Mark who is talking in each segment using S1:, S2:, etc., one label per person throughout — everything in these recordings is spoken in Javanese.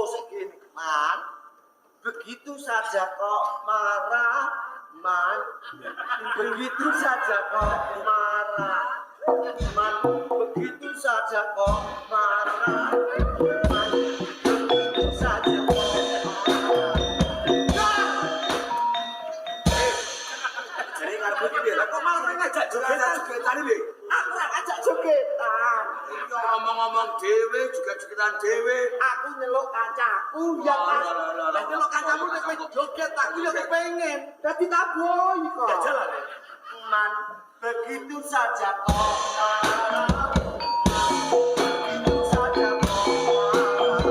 S1: segini, Man. Begitu saja kok marah, Man. Begitu saja kok marah, Man. Begitu saja kok marah, Man. Begitu saja kok marah.
S2: Jadi karbu iki lho kok malah ngajak jogetan iki.
S1: Aku ora ngajak jogetan.
S2: Yo ngomong-ngomong dhewe joget-jogetan dhewe.
S1: Aku nyeluk kancaku yang
S2: Lah
S1: nyeluk kancamu nek kowe joget aku yo kepengin. Dadi taboy kok.
S2: Ya jalan.
S1: Man, begitu saja kok marah. Begitu saja kok marah.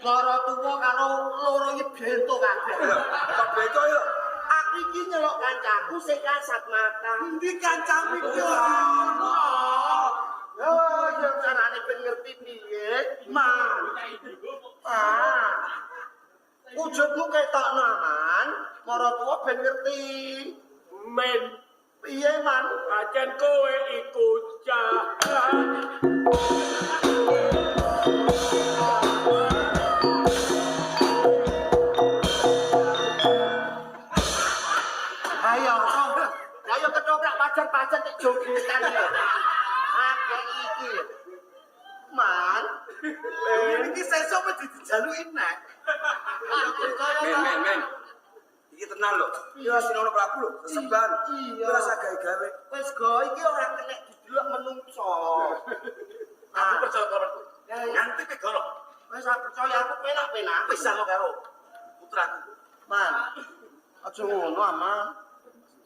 S1: Loro tuwa karo loro iki bento kabeh.
S2: Kok beda yo?
S1: Aku iki nyeluk kancaku sing kasat mata.
S2: Endi kancamu iki yo?
S1: Oh, yang carane ben ngerti piye? Man. Wujudmu ketok naman, mara tuwa ben ngerti.
S3: Men,
S1: Piye, Man?
S3: pancen kowe iku jahat.
S1: Ayo ketoprak pacar-pacar nek jogetan ya. Akeh iki. Man,
S2: Iki sesuk wis dijaluki nek. Men. Iki tenan lho. Iya sinono Prabu lho, sesembahan.
S1: Iya.
S2: Ora usah gawe-gawe.
S1: wis go iki ora kena didelok menungso.
S2: Aku percaya karo kowe. Nanti kowe goro.
S1: Wis aku percaya aku penak-penak
S2: Pisan karo putraku.
S1: Man. Aja ngono, Amang.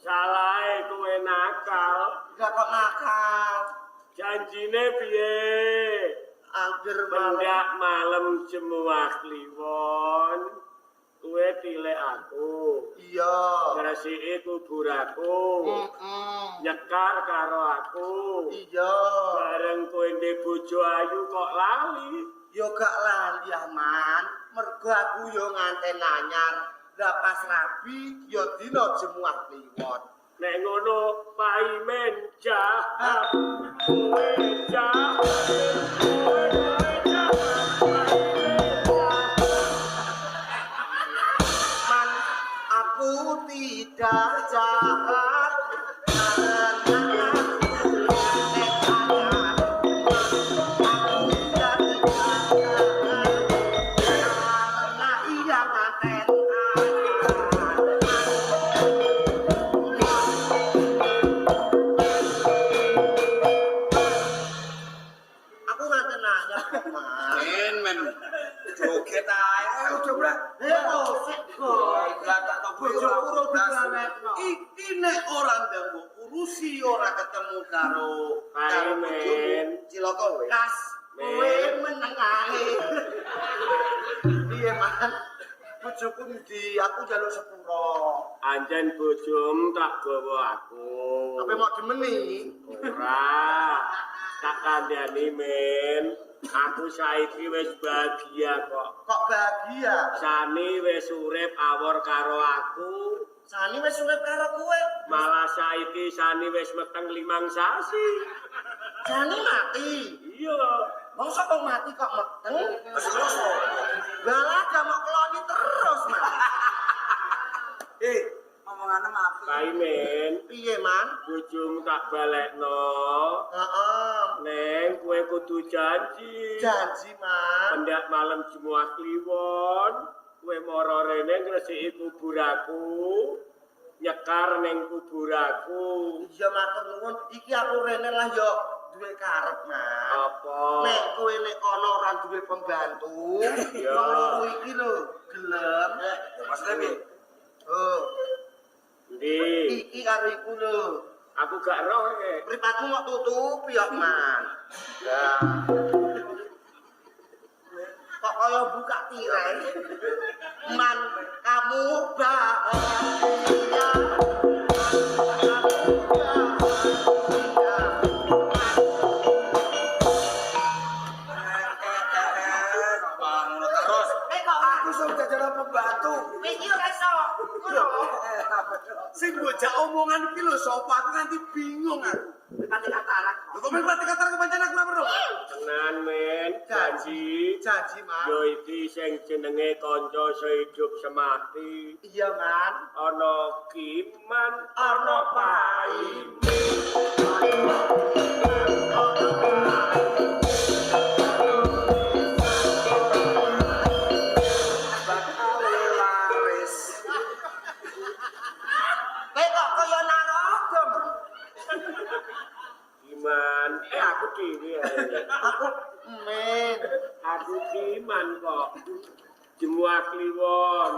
S3: Salahe kowe nakal.
S1: Enggak kok nakal.
S3: Janjine piye?
S1: Angger malam.
S3: Mendak malam jemuah kliwon. Kowe tilek aku.
S1: Iya.
S3: Ngresiki kubur aku. Nyekar karo aku.
S1: Iya.
S3: Bareng kowe ndek bojo ayu kok lali.
S1: Yo gak lali, Man. Mergo aku yo nganten anyar. Lah pas rabi yo dina jemuah kliwon.
S3: Nek ngono paimen jahat. Kowe jahat. Kowe jahat. Paimen jahat.
S1: Man, aku tidak jahat. Karena aku anyar. Aku tidak jahat. Karena iya nganten anyar. Aku nganten anyar kok, Man.
S2: Men. Joget ae. Ayo coba.
S1: Sik kok.
S2: Lah tak tau
S1: Bojoku ora diganekno.
S2: Iki nek ora ndang urusi ora ketemu karo
S3: Men.
S2: bojomu, cilaka kowe.
S1: Kas kowe meneng ae. Piye, Man? Bojoku ndi? Aku njaluk sepuro.
S3: Anjen bojom tak gawa aku.
S1: Apa mau demeni?
S3: Ora. Tak kandhani men. Aku saiki wis bahagia kok.
S1: Kok bahagia?
S3: Sani wis urip awor karo aku.
S1: Sani wis urip karo kowe.
S3: Malah saiki Sani wis meteng 5 sasi.
S1: Sani mati.
S3: Iya.
S1: Masa kok mati kok meteng? Balah gak mau keloni terus, Man.
S2: Omongane maaf.
S3: Kaimen,
S1: Piye, Man?
S3: bojomu tak balekno.
S1: Heeh.
S3: Neng, kowe kudu janji.
S1: Janji, Man.
S3: Pendak malam jemuah kliwon, kowe mara rene ngresiki kubur aku. Nyekar ning kubur aku.
S1: Iya, matur nuwun. Iki aku rene lah yo duwe karep, Man.
S3: Apa?
S1: Nek kowe nek ana ora duwe pembantu,
S3: Iya.
S1: wong loro iki lho gelem.
S2: Maksudnya piye?
S1: Oh,
S3: Ndi?
S1: iki karo iku lho.
S3: Aku gak roh e.
S1: Mripatmu mok tutupi kok, Man. Ya. Kok kaya buka tirai. Man, kamu bahagia.
S2: Ngono terus.
S1: Kok
S2: Aku sok jajaran pembantu.
S1: iki ora iso. Ngono.
S2: Sing bojak omongan iki lho sapa? apa aku nanti bingung aku.
S1: Nanti katarak.
S2: Lho kok mripate katarak kepancen aku ora weruh.
S3: Tenan men, janji.
S1: Janji, Man.
S3: Yo iki sing jenenge kanca sehidup semati.
S1: Iya, Man.
S3: Ana kiman, ana paine.
S2: Bakal laris.
S1: Kowe kok kaya naraga, Man.
S3: Kiman, aku dhewe ae.
S1: Aku men.
S3: Aku kiman kok. Jemuah kliwon.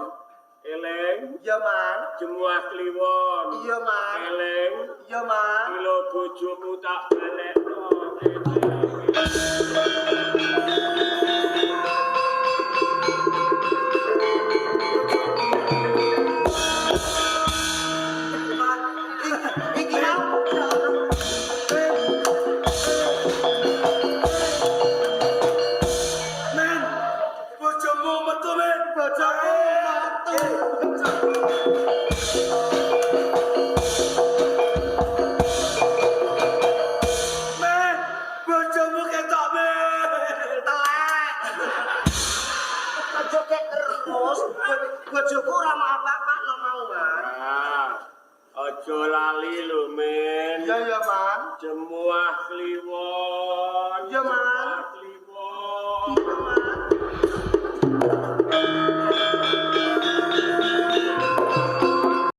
S3: Eleng,
S1: Iya, Man.
S3: jemuah kliwon.
S1: Iya, Man.
S3: Eleng,
S1: Iya, Man.
S3: kilo bojomu tak balekno.
S1: Iki mau.
S2: Men, bojomu metu men.
S1: Bojoku metu.
S2: Men, bojomu ketok men.
S1: Telek. Aja kek terus. Bojoku ora mau apa-apa no mau, Man.
S3: Ah, aja lali lho, men.
S1: Iya, ya, Man.
S3: Jemuah kliwon.
S1: Iya, Man.
S3: Jemuah kliwon.
S1: Iya, Man.